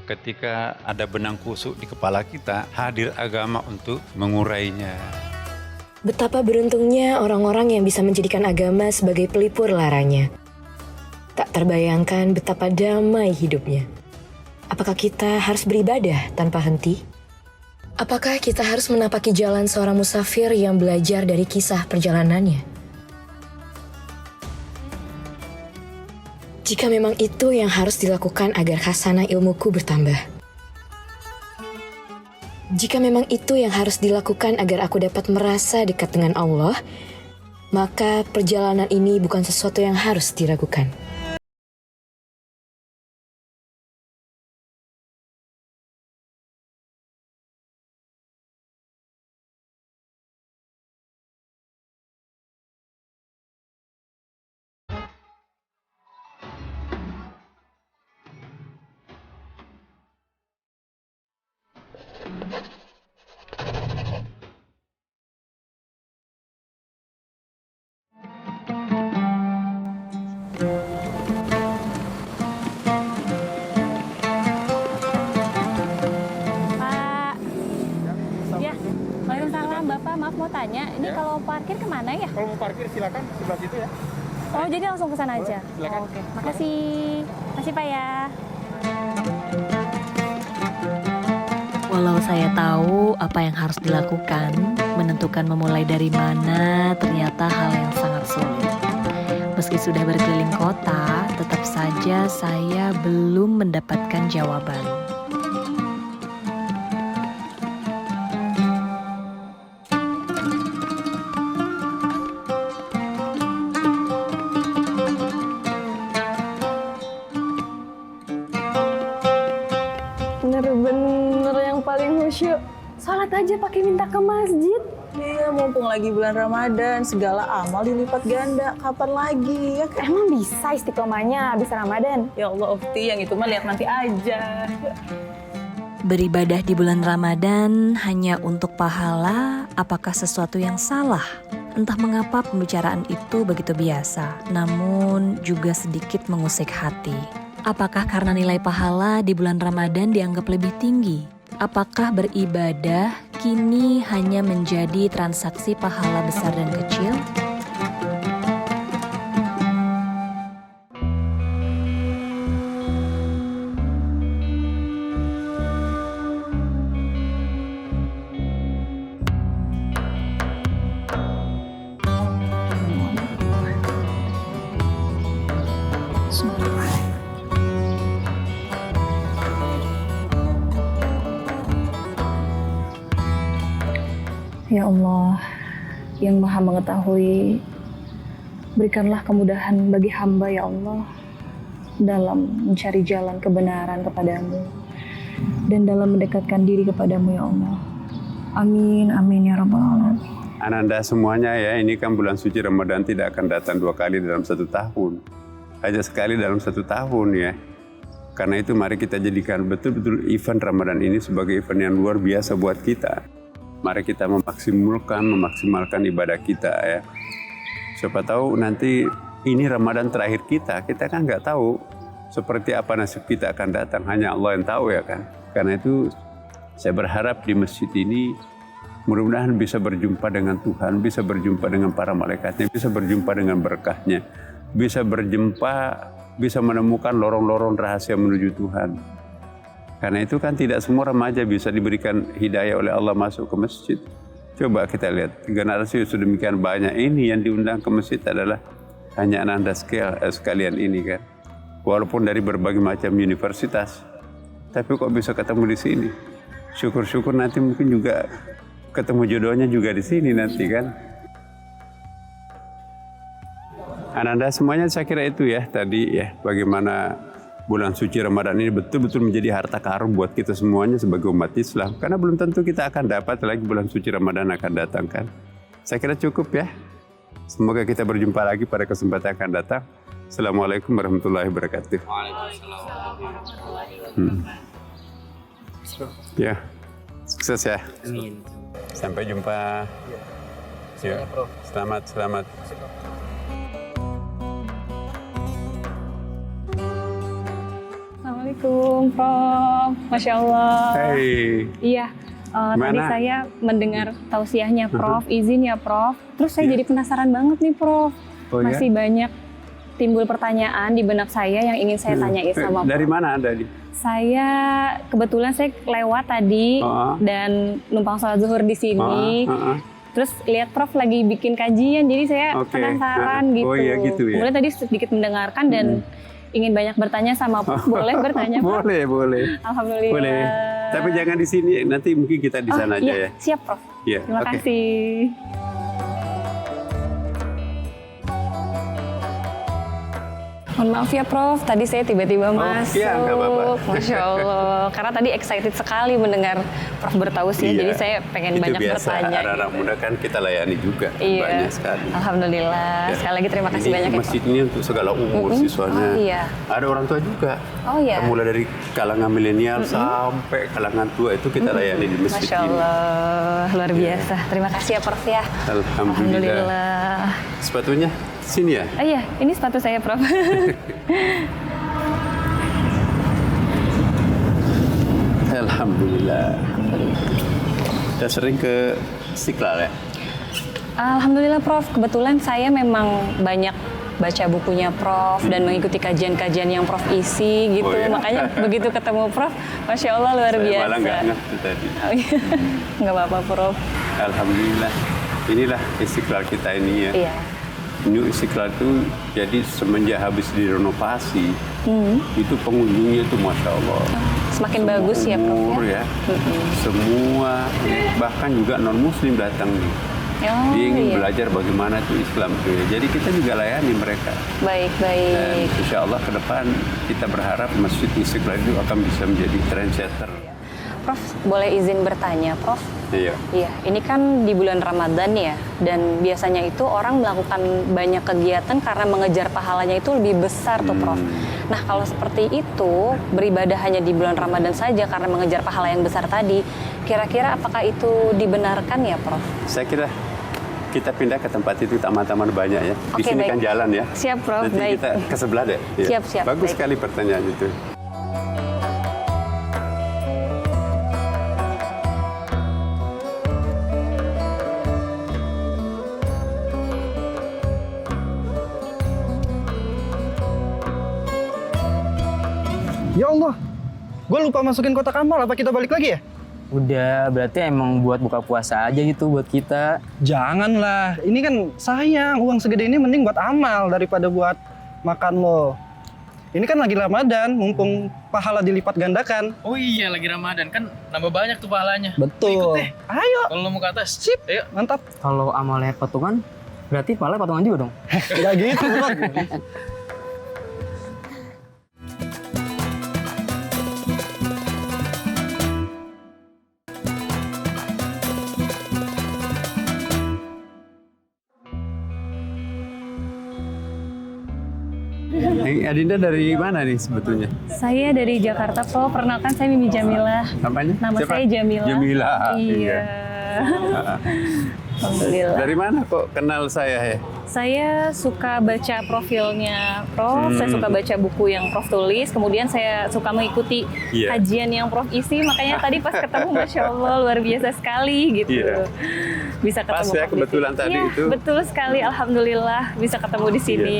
ketika ada benang kusuk di kepala kita, hadir agama untuk mengurainya. Betapa beruntungnya orang-orang yang bisa menjadikan agama sebagai pelipur laranya. Tak terbayangkan betapa damai hidupnya. Apakah kita harus beribadah tanpa henti? Apakah kita harus menapaki jalan seorang musafir yang belajar dari kisah perjalanannya? Jika memang itu yang harus dilakukan agar khasanah ilmuku bertambah. Jika memang itu yang harus dilakukan agar aku dapat merasa dekat dengan Allah, maka perjalanan ini bukan sesuatu yang harus diragukan. Waalaikumsalam, Bapak. Maaf mau tanya, ini kalau parkir kemana ya? Kalau mau parkir silakan sebelah situ ya. Oh, jadi langsung ke sana aja? Silakan. Oke, makasih. Makasih, Pak ya. Walau saya tahu apa yang harus dilakukan, menentukan memulai dari mana ternyata hal yang sangat sulit. Meski sudah berkeliling kota, tetap saja saya belum mendapatkan jawaban. Bener-bener yang paling khusyuk. Sholat aja pakai minta ke masjid. Iya, mumpung lagi bulan Ramadan, segala amal dilipat ganda. Kapan lagi? Ya kan? Emang bisa istiqomahnya habis Ramadan? Ya Allah, Ukti, yang itu mah lihat nanti aja. Beribadah di bulan Ramadan hanya untuk pahala, apakah sesuatu yang salah? Entah mengapa pembicaraan itu begitu biasa, namun juga sedikit mengusik hati. Apakah karena nilai pahala di bulan Ramadan dianggap lebih tinggi? Apakah beribadah kini hanya menjadi transaksi pahala besar dan kecil? Ya Allah, yang maha mengetahui, berikanlah kemudahan bagi hamba ya Allah dalam mencari jalan kebenaran kepadamu dan dalam mendekatkan diri kepadamu ya Allah. Amin, amin ya rabbal alamin. Ananda semuanya ya, ini kan bulan suci Ramadan tidak akan datang 2 kali dalam 1 tahun. Hanya sekali dalam 1 tahun ya. Karena itu mari kita jadikan betul-betul event Ramadan ini sebagai event yang luar biasa buat kita. Mari kita memaksimalkan ibadah kita ya. Siapa tahu nanti ini Ramadan terakhir kita kan nggak tahu seperti apa nasib kita akan datang. Hanya Allah yang tahu ya kan. Karena itu saya berharap di masjid ini mudah-mudahan bisa berjumpa dengan Tuhan, bisa berjumpa dengan para malaikatnya, bisa berjumpa dengan berkahnya, bisa menemukan lorong-lorong rahasia menuju Tuhan. Karena itu kan tidak semua remaja bisa diberikan hidayah oleh Allah masuk ke masjid. Coba kita lihat, generasi sedemikian banyak ini yang diundang ke masjid adalah hanya Ananda sekalian ini kan. Walaupun dari berbagai macam universitas, tapi kok bisa ketemu di sini. Syukur-syukur nanti mungkin juga ketemu jodohnya juga di sini nanti kan. Ananda semuanya saya kira itu ya tadi ya, bagaimana bulan suci Ramadan ini betul-betul menjadi harta karun buat kita semuanya sebagai umat Islam. Karena belum tentu kita akan dapat lagi bulan suci Ramadan akan datang kan. Saya kira cukup ya. Semoga kita berjumpa lagi pada kesempatan yang akan datang. Assalamualaikum warahmatullahi wabarakatuh. Ya, sukses ya. Amin. Sampai jumpa. Ya. Selamat. Assalamualaikum. Assalamualaikum, Prof. Masya Allah. Hai. Iya, tadi Gimana? saya mendengar tausiahnya Prof. Izin ya, Prof. Terus saya jadi penasaran banget nih, Prof. Oh, ya? Masih banyak timbul pertanyaan di benak saya yang ingin saya tanyain sama Dari Prof. mana Anda? Saya kebetulan saya lewat tadi dan numpang sholat zuhur di sini. Terus lihat Prof lagi bikin kajian, jadi saya penasaran gitu. Oh iya gitu ya. Kemudian tadi sedikit mendengarkan dan ingin banyak bertanya sama Prof. Boleh bertanya, Prof? Boleh. Alhamdulillah. Boleh. Tapi jangan di sini, nanti mungkin kita di sana aja ya. Siap, Prof. Iya, Terima oke. kasih. Mohon maaf ya Prof, tadi saya tiba-tiba masuk. iya, nggak apa-apa. Masya Allah, karena tadi excited sekali mendengar Prof bertausiah, Iya. jadi saya pengen Itu banyak biasa, bertanya. anak-anak muda kan kita layani juga, Iya. banyak sekali. Alhamdulillah. Ya. Sekali lagi terima kasih Ini banyak ya Prof. masjid ini untuk segala umur siswanya. Oh, iya. Ada orang tua juga. Oh iya. Mulai dari kalangan milenial sampai kalangan tua itu kita layani di masjid Masya ini. Allah, luar biasa. Terima kasih ya Prof ya. Alhamdulillah. Sepatunya sini ya? Oh iya, ini sepatu saya Prof. Alhamdulillah. Udah sering ke Istiqlal ya? Alhamdulillah Prof, kebetulan saya memang banyak baca bukunya Prof dan mengikuti kajian-kajian yang Prof isi gitu. Oh, iya? Makanya begitu ketemu Prof, Masya Allah luar Saya biasa. malah nggak ngerti tadi. Oh, iya. Nggak apa-apa Prof. Alhamdulillah. Inilah Istiqlal kita ini ya. Iya. New Istiqlal itu jadi semenjak habis direnovasi, itu pengunjungnya itu Masya Allah. Semakin Semua bagus ya Prof umur ya. Semua, bahkan juga non-muslim datang nih. Oh, Dia ingin iya. belajar bagaimana itu Islam tuh ya. Jadi kita juga layani mereka. Dan Baik. insya Allah ke depan kita berharap Masjid Istiqlal itu akan bisa menjadi trendsetter. Prof, boleh izin bertanya Prof? Iya. Iya, ini kan di bulan Ramadan ya, dan biasanya itu orang melakukan banyak kegiatan karena mengejar pahalanya itu lebih besar tuh Prof. Nah kalau seperti itu, beribadah hanya di bulan Ramadan saja karena mengejar pahala yang besar tadi, kira-kira apakah itu dibenarkan ya Prof? Saya kira kita pindah ke tempat itu, taman-taman banyak ya. Di Oke, sini baik. kan jalan ya. Siap Prof, Nanti baik. kita ke sebelah deh. Ya. Siap, Bagus baik. sekali pertanyaan itu. Ya Allah, gue lupa masukin kotak amal. Apa kita balik lagi ya? Udah, berarti emang buat buka puasa aja gitu buat kita. Janganlah, ini kan sayang. Uang segede ini mending buat amal daripada buat makan lo. Ini kan lagi Ramadan, mumpung pahala dilipat gandakan. Oh iya, lagi Ramadan kan nambah banyak tuh pahalanya. Betul. Ikut deh. Ayo, Kalau lo mau ke atas, sip. ayo. Mantap. Kalau amalnya patungan, berarti pahalanya patungan juga dong. Gak gitu, Bro. Adinda dari mana nih sebetulnya? Saya dari Jakarta Prof, perkenalkan saya Mimi Jamilah. Namanya? Nama Siapa? saya Jamilah. Jamilah. Iya. Alhamdulillah. Dari mana kok kenal saya ya? Saya suka baca profilnya Prof, saya suka baca buku yang Prof tulis, kemudian saya suka mengikuti Iya. kajian yang Prof isi, makanya tadi pas ketemu Masya Allah luar biasa sekali gitu. Iya. Bisa ketemu Pas ya, Prof di kebetulan sini. tadi Iya, itu. betul sekali, Alhamdulillah bisa ketemu di sini.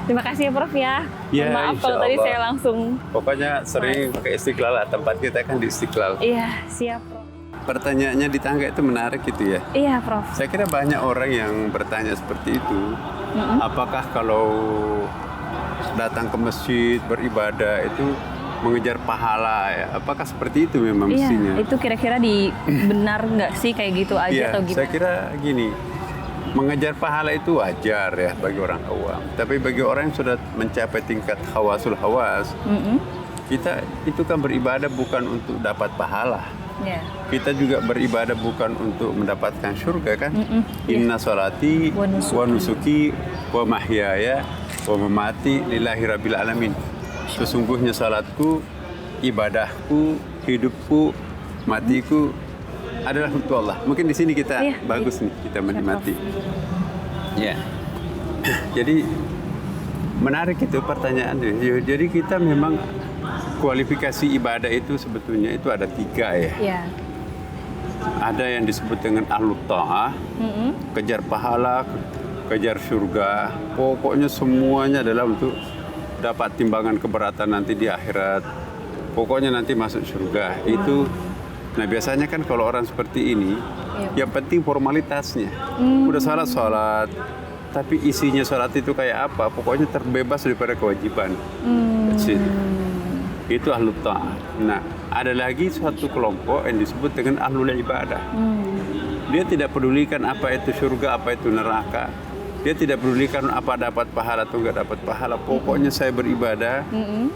Terima kasih ya Prof ya. Iya, Mohon maaf kalau insya tadi Allah. saya langsung. Pokoknya sering pakai Istiqlal lah, tempat kita kan di Istiqlal. Iya, siap Prof. Pertanyaannya di tangga itu menarik gitu ya. Iya Prof. Saya kira banyak orang yang bertanya seperti itu. Apakah kalau datang ke masjid beribadah itu mengejar pahala ya? Apakah seperti itu memang mestinya? Iya, itu kira-kira benar nggak sih kayak gitu aja Iya, atau gimana? saya kira gini, mengejar pahala itu wajar ya bagi orang awam. Tapi bagi orang yang sudah mencapai tingkat hawasul hawas, kita itu kan beribadah bukan untuk dapat pahala. Ya. Kita juga beribadah bukan untuk mendapatkan surga kan? Inna sholati Wa nusuki. wa nusuki wa mahyaya wa mamati lillahi rabbil alamin. Sesungguhnya salatku, ibadahku, hidupku, matiku adalah untuk Allah. Mungkin di sini kita Iya, bagus iya. nih kita menikmati. Ya. Jadi menarik itu pertanyaan. Jadi kita memang kualifikasi ibadah itu sebetulnya itu ada 3 ya. Iya. Ada yang disebut dengan ahlu ta'ah, kejar pahala, kejar surga. Pokoknya semuanya adalah untuk dapat timbangan keberatan nanti di akhirat. Pokoknya nanti masuk surga. Itu, nah biasanya kan kalau orang seperti ini, yang penting formalitasnya. Udah sholat, tapi isinya sholat itu kayak apa? Pokoknya terbebas daripada kewajiban. That's it. Itu ahlul ta'ah. Nah, ada lagi suatu kelompok yang disebut dengan ahlul ibadah. Dia tidak pedulikan apa itu surga, apa itu neraka. Dia tidak pedulikan apa dapat pahala atau enggak dapat pahala. Pokoknya saya beribadah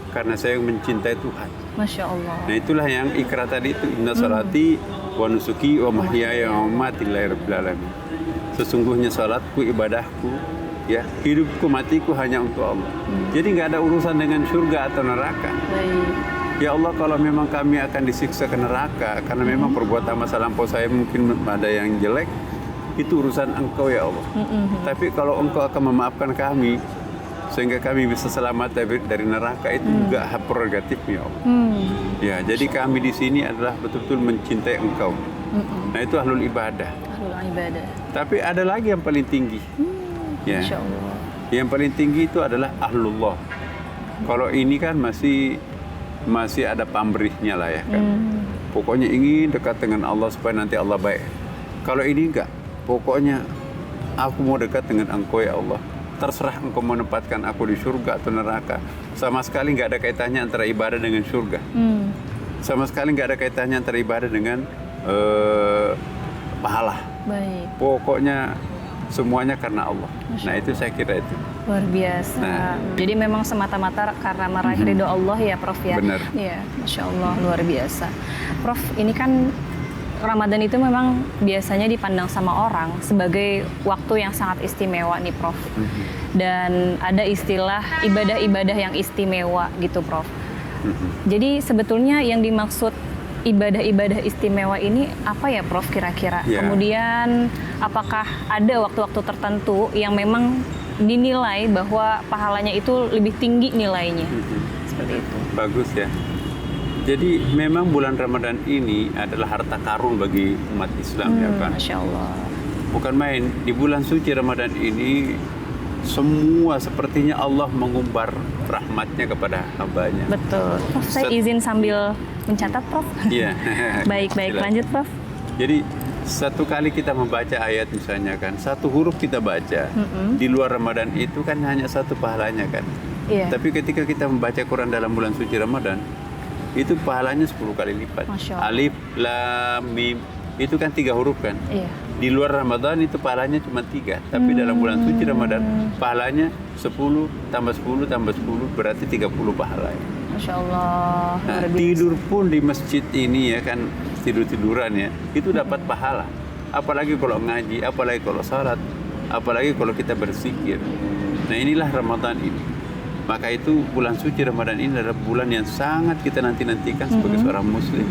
karena saya mencintai Tuhan. Masya Allah. Nah, itulah yang ikrar tadi itu, inna salati wa nusuki wa mahyaya wa mamati lillahi rabbil alamin. Sesungguhnya salatku, ibadahku, ya, hidupku, matiku hanya untuk Allah. Jadi nggak ada urusan dengan surga atau neraka. Ya Allah, kalau memang kami akan disiksa ke neraka karena memang perbuatan masa lampau saya mungkin ada yang jelek, itu urusan Engkau ya Allah. Tapi kalau Engkau akan memaafkan kami sehingga kami bisa selamat dari neraka, itu juga hak prerogatifnya Allah. Ya, jadi kami di sini adalah betul-betul mencintai Engkau. Nah, itu ahlul ibadah. Ahlul ibadah. Tapi ada lagi yang paling tinggi. Ya. Masya Allah. Yang paling tinggi itu adalah ahlullah. Kalau ini kan masih ada pamrihnya lah ya kan. Pokoknya ingin dekat dengan Allah supaya nanti Allah baik. Kalau ini enggak, pokoknya aku mau dekat dengan Engkau ya Allah. Terserah Engkau menempatkan aku di surga atau neraka. Sama sekali nggak ada kaitannya antara ibadah dengan surga. Sama sekali nggak ada kaitannya antara ibadah dengan pahala. Baik. Pokoknya semuanya karena Allah. Nah, itu saya kira itu. Luar biasa. Nah. Jadi memang semata-mata karena meraih ridho Allah ya Prof ya. Benar. Iya, Masya Allah, luar biasa. Prof, ini kan Ramadan itu memang biasanya dipandang sama orang sebagai waktu yang sangat istimewa nih Prof. Dan ada istilah ibadah-ibadah yang istimewa gitu Prof. Jadi sebetulnya yang dimaksud ibadah-ibadah istimewa ini apa ya Prof kira-kira? Ya. Kemudian apakah ada waktu-waktu tertentu yang memang dinilai bahwa pahalanya itu lebih tinggi nilainya? Seperti itu. Bagus ya. Jadi memang bulan Ramadan ini adalah harta karun bagi umat Islam ya kan. Masya Allah. Bukan main, di bulan suci Ramadan ini semua sepertinya Allah mengumbar rahmatnya kepada hambanya. Betul. Prof, saya izin sambil mencatat Prof. Iya. Baik, Silakan. lanjut Prof. Jadi satu kali kita membaca ayat misalnya kan, satu huruf kita baca di luar Ramadan itu kan hanya satu pahalanya kan. Iya. Tapi ketika kita membaca Quran dalam bulan suci Ramadan, itu pahalanya 10 kali lipat. Masya Allah. Alif, Lam, Mim, itu kan 3 huruf kan. Iya. Di luar Ramadan itu pahalanya cuma 3, tapi dalam bulan suci Ramadan pahalanya 10 tambah 10 tambah 10 berarti 30 pahala. Masya Allah. Nah, luar biasa. tidur pun di masjid ini ya kan, tidur-tiduran ya, itu dapat pahala. Apalagi kalau ngaji, apalagi kalau salat, apalagi kalau kita berzikir. Nah, inilah Ramadan ini. Maka itu bulan suci Ramadan ini adalah bulan yang sangat kita nanti-nantikan sebagai seorang muslim.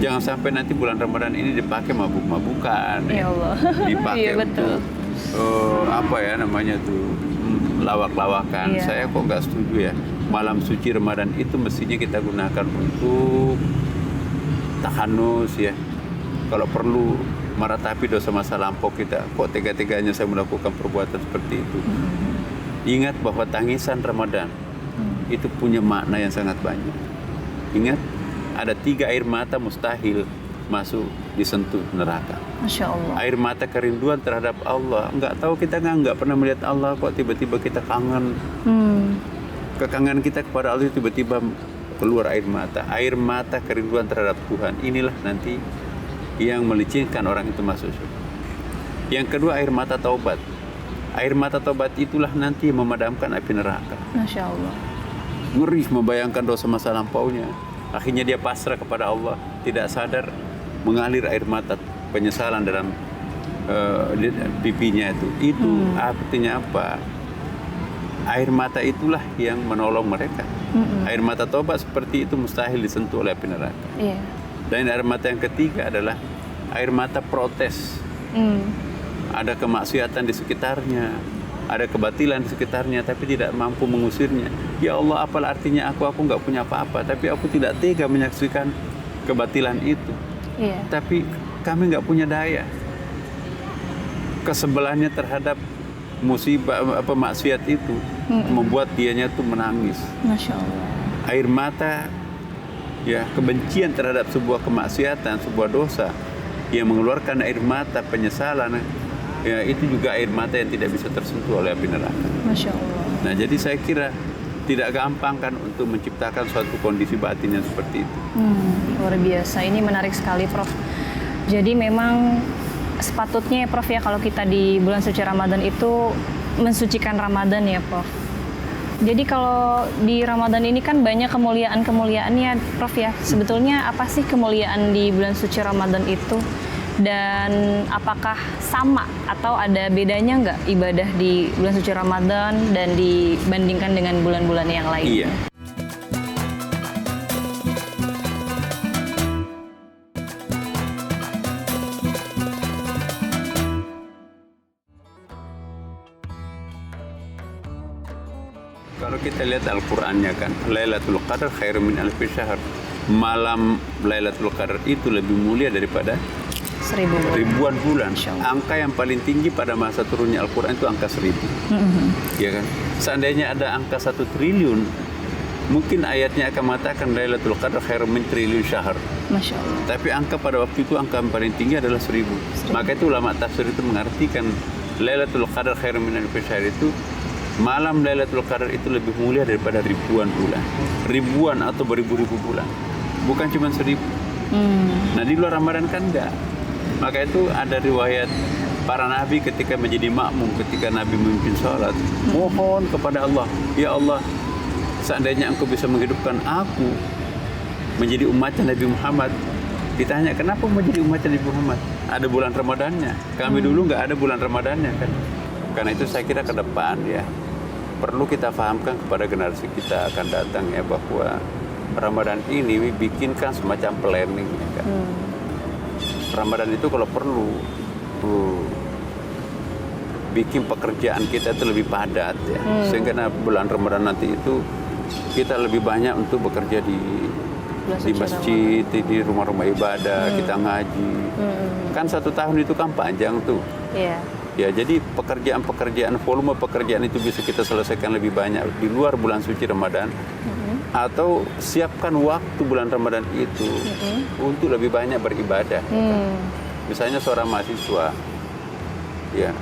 Jangan sampai nanti bulan Ramadan ini dipakai mabuk-mabukan, Ya Allah. dipakai Iya, betul. untuk apa ya namanya tuh, lawak-lawakan. Iya. Saya kok nggak setuju ya. Malam suci Ramadan itu mestinya kita gunakan untuk tahanus ya. Kalau perlu meratapi dosa masa lampau kita. Kok tega-teganya saya melakukan perbuatan seperti itu. Ingat bahwa tangisan Ramadan itu punya makna yang sangat banyak. Ingat, ada 3 air mata mustahil masuk disentuh neraka. Masya Allah. Air mata kerinduan terhadap Allah. Nggak tahu kita nggak pernah melihat Allah, kok tiba-tiba kita kangen. Kekangenan kita kepada Allah tiba-tiba keluar air mata. Air mata kerinduan terhadap Tuhan. Inilah nanti yang melicinkan orang itu masuk surga. Yang kedua, air mata taubat. Air mata taubat itulah nanti yang memadamkan api neraka. Masya Allah. Ngeri membayangkan dosa masa lampaunya. Akhirnya dia pasrah kepada Allah, tidak sadar mengalir air mata penyesalan dalam pipinya itu. Itu artinya apa? Air mata itulah yang menolong mereka. Air mata taubat seperti itu mustahil disentuh oleh api neraka. Iya. Dan air mata yang ketiga adalah air mata protes. Ada kemaksiatan di sekitarnya. ada kebatilan di sekitarnya tapi tidak mampu mengusirnya. Ya Allah, apalah artinya aku nggak punya apa-apa, tapi aku tidak tega menyaksikan kebatilan itu. Iya. Tapi kami nggak punya daya. Kesebelannya terhadap musibah maksiat itu membuat dianya tuh menangis. Masya Allah. Air mata, ya, kebencian terhadap sebuah kemaksiatan, sebuah dosa yang mengeluarkan air mata penyesalan, ya, itu juga air mata yang tidak bisa tersentuh oleh api neraka. Masya Allah. Nah, jadi saya kira tidak gampang kan untuk menciptakan suatu kondisi batin yang seperti itu. Luar biasa, ini menarik sekali Prof. Jadi memang sepatutnya ya Prof ya, kalau kita di bulan suci Ramadan itu mensucikan Ramadan ya Prof. Jadi kalau di Ramadan ini kan banyak kemuliaan-kemuliaannya Prof ya. Sebetulnya apa sih kemuliaan di bulan suci Ramadan itu? Dan apakah sama atau ada bedanya nggak ibadah di bulan suci Ramadan dan dibandingkan dengan bulan-bulan yang lain? Iya. Kalau kita lihat Al-Qur'annya kan, Lailatul Qadar khairum min alfi syahr. Malam Lailatul Qadar itu lebih mulia daripada 1000 bulan. ribuan bulan. Angka yang paling tinggi pada masa turunnya Al-Quran itu angka 1000. Ya kan? Seandainya ada angka 1 triliun, mungkin ayatnya akan mengatakan Lailatul Qadar khairum min triliun syahr. Masya Allah. Tapi angka pada waktu itu angka yang paling tinggi adalah 1000. Maka itu ulama tafsir itu mengartikan Lailatul Qadar khairum min alfi syahr itu malam Lailatul Qadar itu lebih mulia daripada ribuan bulan. Ribuan atau beribu-ribu bulan. Bukan cuma 1000. Nah, di luar Ramadan kan enggak. Maka itu ada riwayat para nabi ketika menjadi makmum, ketika Nabi memimpin sholat, mohon kepada Allah, ya Allah, seandainya Engkau bisa menghidupkan aku menjadi umatnya Nabi Muhammad. Ditanya, kenapa menjadi umatnya Nabi Muhammad? Ada bulan Ramadannya. Kami dulu nggak ada bulan Ramadannya kan. Karena itu saya kira ke depan ya perlu kita fahamkan kepada generasi kita akan datang ya bahwa Ramadan ini bikinkan semacam planning ya kan. Ramadan itu kalau perlu bikin pekerjaan kita itu lebih padat ya. Sehingga bulan Ramadan nanti itu kita lebih banyak untuk bekerja di masjid, di rumah-rumah ibadah, kita ngaji. Kan 1 tahun itu kan panjang tuh. Iya. Ya, jadi pekerjaan-pekerjaan, volume pekerjaan itu bisa kita selesaikan lebih banyak di luar bulan suci Ramadan. Atau siapkan waktu bulan Ramadan itu untuk lebih banyak beribadah. Misalnya seorang mahasiswa, ya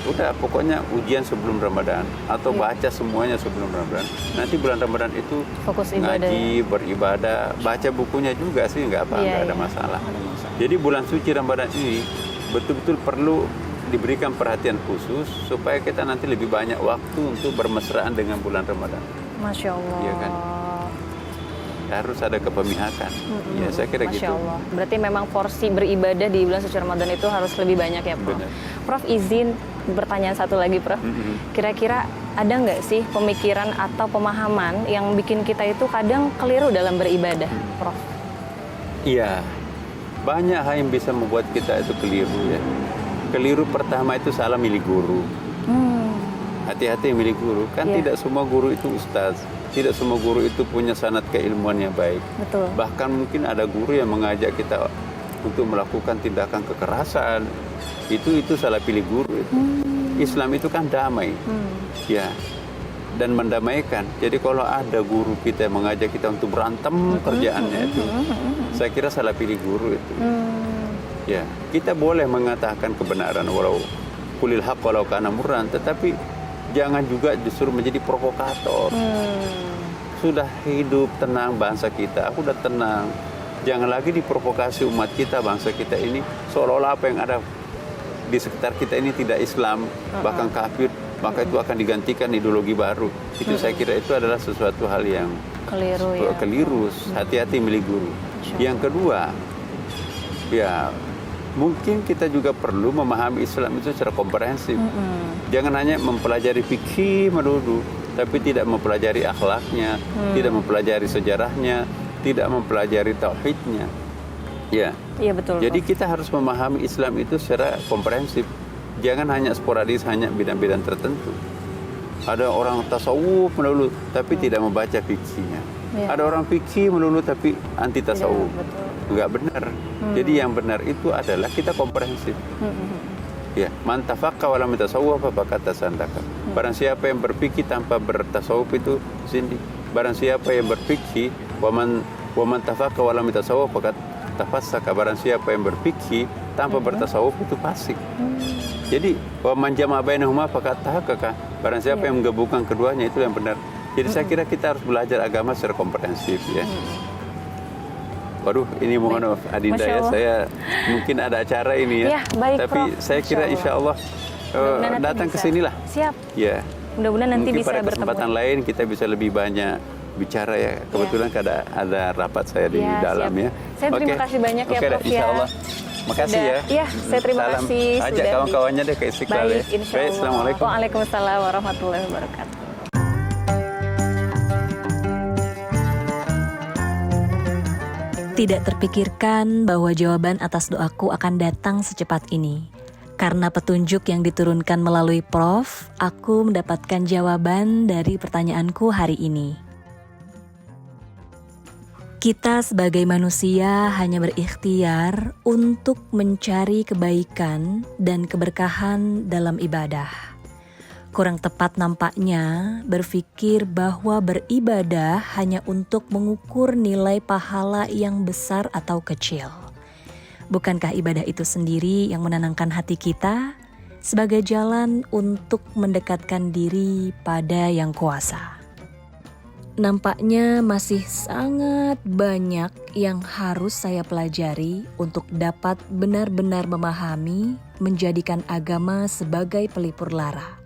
udah pokoknya ujian sebelum Ramadan atau baca semuanya sebelum Ramadan. Nanti bulan Ramadan itu fokus ibadah, ngaji, beribadah, baca bukunya juga sih nggak ada masalah. Jadi bulan suci Ramadan ini betul-betul perlu diberikan perhatian khusus supaya kita nanti lebih banyak waktu untuk bermesraan dengan bulan Ramadan. Masya Allah. Iya kan? Harus ada kepemihakan. Ya, saya kira Masya gitu. Allah. Berarti memang porsi beribadah di bulan suci Ramadan itu harus lebih banyak ya, Prof. Benar. Prof, izin pertanyaan satu lagi, Prof. Kira-kira ada nggak sih pemikiran atau pemahaman yang bikin kita itu kadang keliru dalam beribadah, Prof? Iya. Banyak hal yang bisa membuat kita itu keliru ya. Keliru pertama itu salah milih guru. Hati-hati milih guru. Kan tidak semua guru itu ustaz. Tidak semua guru itu punya sanad keilmuan yang baik. Betul. Bahkan mungkin ada guru yang mengajak kita untuk melakukan tindakan kekerasan. Itu salah pilih guru itu. Islam itu kan damai. Ya. Dan mendamaikan. Jadi kalau ada guru kita yang mengajak kita untuk berantem kerjaannya itu, saya kira salah pilih guru itu. Ya, kita boleh mengatakan kebenaran walau kulil haq walau kana murran, tetapi jangan juga justru menjadi provokator. Sudah hidup tenang bangsa kita, aku udah tenang. Jangan lagi diprovokasi umat kita, bangsa kita ini seolah-olah apa yang ada di sekitar kita ini tidak Islam, bahkan kafir, maka itu akan digantikan ideologi baru. Itu saya kira itu adalah sesuatu hal yang keliru. Hati-hati milih guru. Yang kedua, ya mungkin kita juga perlu memahami Islam itu secara komprehensif. Jangan hanya mempelajari fikih melulu, tapi tidak mempelajari akhlaknya, tidak mempelajari sejarahnya, tidak mempelajari tauhidnya. Ya. Iya betul. Jadi kita harus memahami Islam itu secara komprehensif. jangan hanya sporadis, hanya bidang-bidang tertentu. Ada orang tasawuf melulu tapi tidak membaca fiksinya. Ada orang fikih melulu tapi anti tasawuf. Enggak benar. Jadi yang benar itu adalah kita komprehensif. Ya, man tafaqqa wa lam yatasawwaf faqad tasandaka. Barang siapa yang berfikih tanpa bertasawuf itu zindik. Barang siapa yang berfikih wa man tafaqqa wa lam yatasawwaf faqad tafassaka. Barang siapa yang berfikih tanpa bertasawuf itu fasik. Jadi wa man jama'a bainahuma faqad tahaqqaqa. Barang siapa yang menggabungkan keduanya itu yang benar. Jadi saya kira kita harus belajar agama secara komprehensif ya. Waduh, ini mohon maaf Adinda ya, saya mungkin ada acara ini ya. Baik, tapi Prof. saya kira insya Allah datang ke sinilah. Siap. Ya. Mudah-mudahan nanti mungkin bisa pada bertemu. kesempatan lain kita bisa lebih banyak bicara ya. Kebetulan ada rapat saya di dalam siap. ya. Saya terima kasih banyak ya Prof insya Allah. Makasih ya. Iya, saya terima Salam. kasih. Ajak kawan-kawannya deh ke Istiqlal ya. Baik, insya Allah. Assalamualaikum. Waalaikumsalam warahmatullahi wabarakatuh. Tidak terpikirkan bahwa jawaban atas doaku akan datang secepat ini. Karena petunjuk yang diturunkan melalui Prof, aku mendapatkan jawaban dari pertanyaanku hari ini. Kita sebagai manusia hanya berikhtiar untuk mencari kebaikan dan keberkahan dalam ibadah. Kurang tepat nampaknya berpikir bahwa beribadah hanya untuk mengukur nilai pahala yang besar atau kecil. Bukankah ibadah itu sendiri yang menenangkan hati kita sebagai jalan untuk mendekatkan diri pada Yang Kuasa? Nampaknya masih sangat banyak yang harus saya pelajari untuk dapat benar-benar memahami, menjadikan agama sebagai pelipur lara.